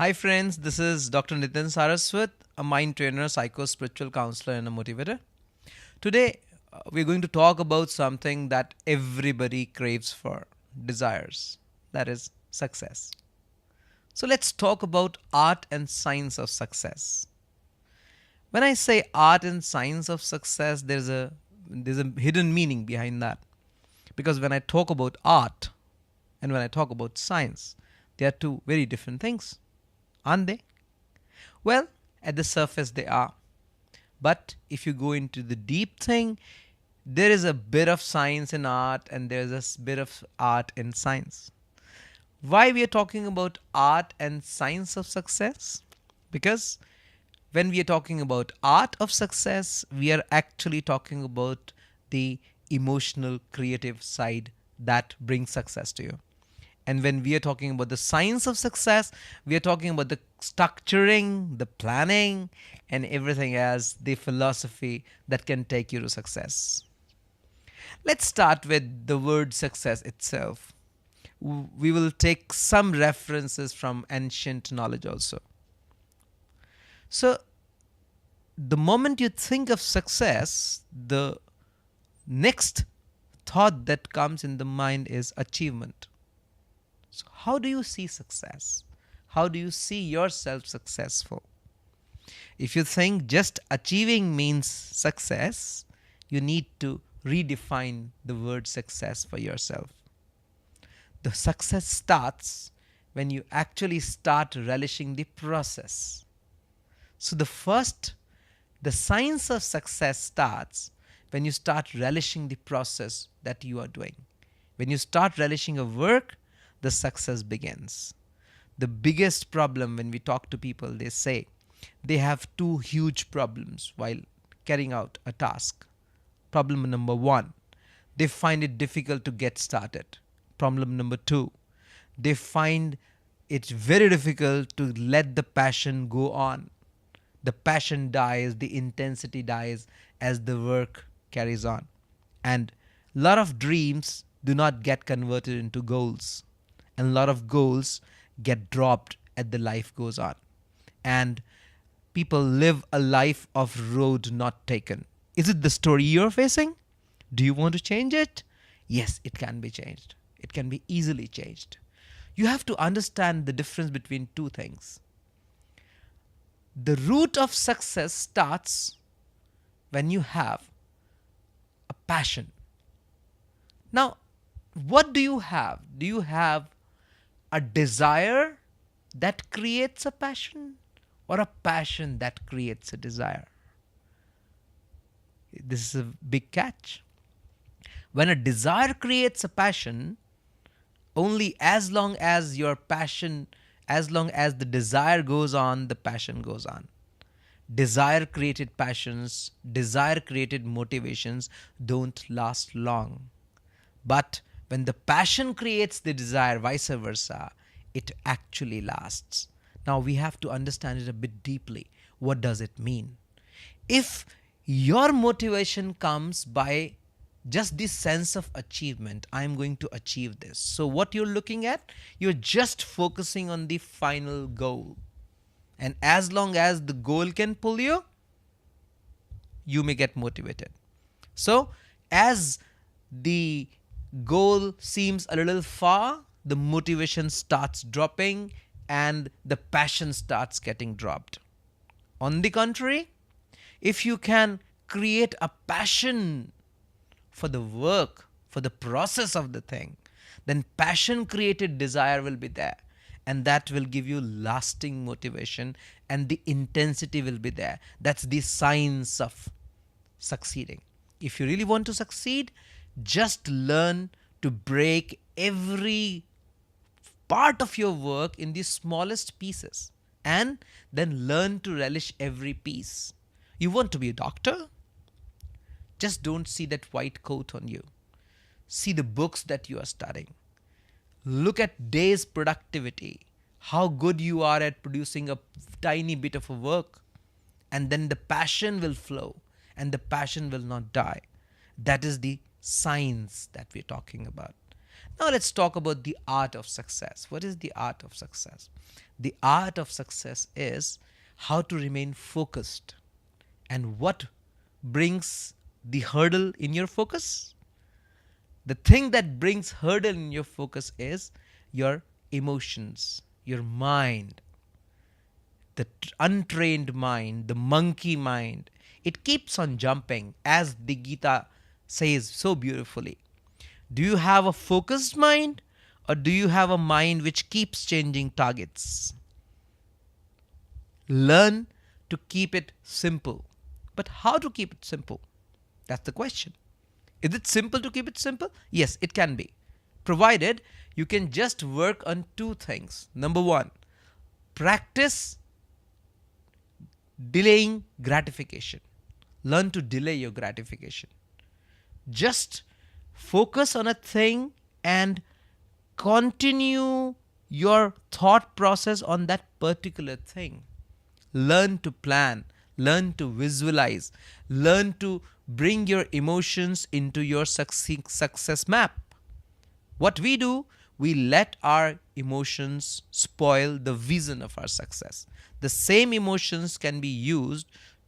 Hi, friends. This is Dr. Nitin Saraswat, a mind trainer, psycho spiritual counselor, and a motivator. Today, we're going to talk about something that everybody craves for, desires that is, success. So, let's talk about art and science of success. When I say art and science of success, there's a hidden meaning behind that. Because when I talk about art and when I talk about science, they are two very different things, aren't they? Well, at the surface they are. But if you go into the deep thing, there is a bit of science in art and there's a bit of art in science. Why we are talking about art and science of success? Because when we are talking about art of success, we are actually talking about the emotional creative side that brings success to you. And when we are talking about the science of success, we are talking about the structuring, the planning, and everything else, the philosophy that can take you to success. Let's start with the word success itself. We will take some references from ancient knowledge also. So, the moment you think of success, the next thought that comes in the mind is achievement. So, how do you see success? How do you see yourself successful? If you think just achieving means success, you need to redefine the word success for yourself. The success starts when you actually start relishing the process. So, the science of success starts when you start relishing the process that you are doing. When you start relishing a work, the success begins. The biggest problem when we talk to people, they say they have two huge problems while carrying out a task. Problem number one, they find it difficult to get started. Problem number two, they find it very difficult to let the passion go on. The passion dies, the intensity dies as the work carries on. And a lot of dreams do not get converted into goals. And a lot of goals get dropped as the life goes on. And people live a life of road not taken. Is it the story you're facing? Do you want to change it? Yes, it can be changed. It can be easily changed. You have to understand the difference between two things. The root of success starts when you have a passion. Now, what do you have? Do you have a desire that creates a passion or a passion that creates a desire? This is a big catch. When a desire creates a passion, only as long as your passion, as long as the desire goes on, the passion goes on. Desire created passions, desire created motivations don't last long. But when the passion creates the desire, vice versa, it actually lasts. Now we have to understand it a bit deeply. What does it mean? If your motivation comes by just this sense of achievement, I'm going to achieve this. So, what you're looking at, you're just focusing on the final goal. And as long as the goal can pull you, you may get motivated. So, as the goal seems a little far, the motivation starts dropping and the passion starts getting dropped. On the contrary, if you can create a passion for the work, for the process of the thing, then passion created desire will be there. And that will give you lasting motivation and the intensity will be there. That's the science of succeeding. If you really want to succeed, just learn to break every part of your work in the smallest pieces and then learn to relish every piece. You want to be a doctor? Just don't see that white coat on you. See the books that you are studying. Look at day's productivity, how good you are at producing a tiny bit of a work, and then the passion will flow and the passion will not die. That is the science that we're talking about. Now let's talk about the art of success. What is the art of success? The art of success is how to remain focused. And what brings the hurdle in your focus? The thing that brings hurdle in your focus is your emotions, your mind, the untrained mind, the monkey mind. It keeps on jumping, as the Gita says so beautifully. Do you have a focused mind, or do you have a mind which keeps changing targets? Learn to keep it simple. But how to keep it simple? That's the question. Is it simple to keep it simple? Yes, it can be. Provided you can just work on two things. Number one, practice delaying gratification. Learn to delay your gratification. Just focus on a thing and continue your thought process on that particular thing. Learn to plan, learn to visualize, learn to bring your emotions into your success map. What we do, we let our emotions spoil the vision of our success. The same emotions can be used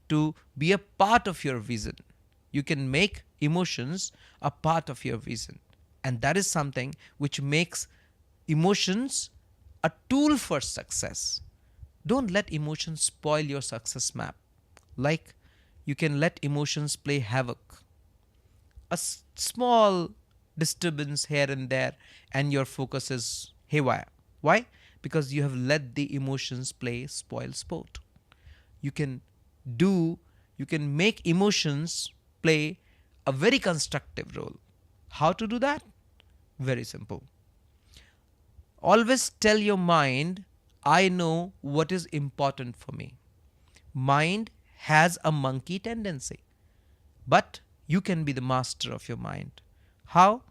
to be a part of your vision. You can make emotions a part of your vision. And that is something which makes emotions a tool for success. Don't let emotions spoil your success map. Like you can let emotions play havoc. A small disturbance here and there, and your focus is haywire. Why? Because you have let the emotions play spoil sport. You can make emotions play a very constructive role. How to do that? Very simple. Always tell your mind, I know what is important for me. Mind has a monkey tendency, but you can be the master of your mind. How?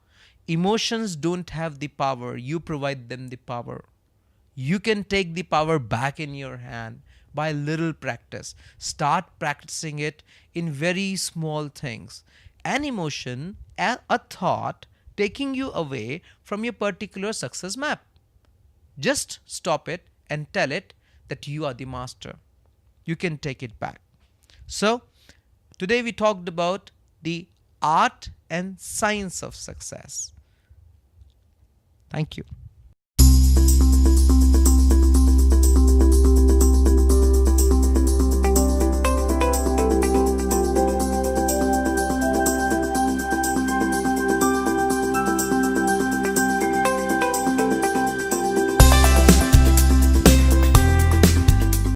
Emotions don't have the power, you provide them the power. You can take the power back in your hand by little practice. Start practicing it in very small things. An emotion, a thought taking you away from your particular success map. Just stop it and tell it that you are the master. You can take it back. So, today we talked about the art and science of success. Thank you.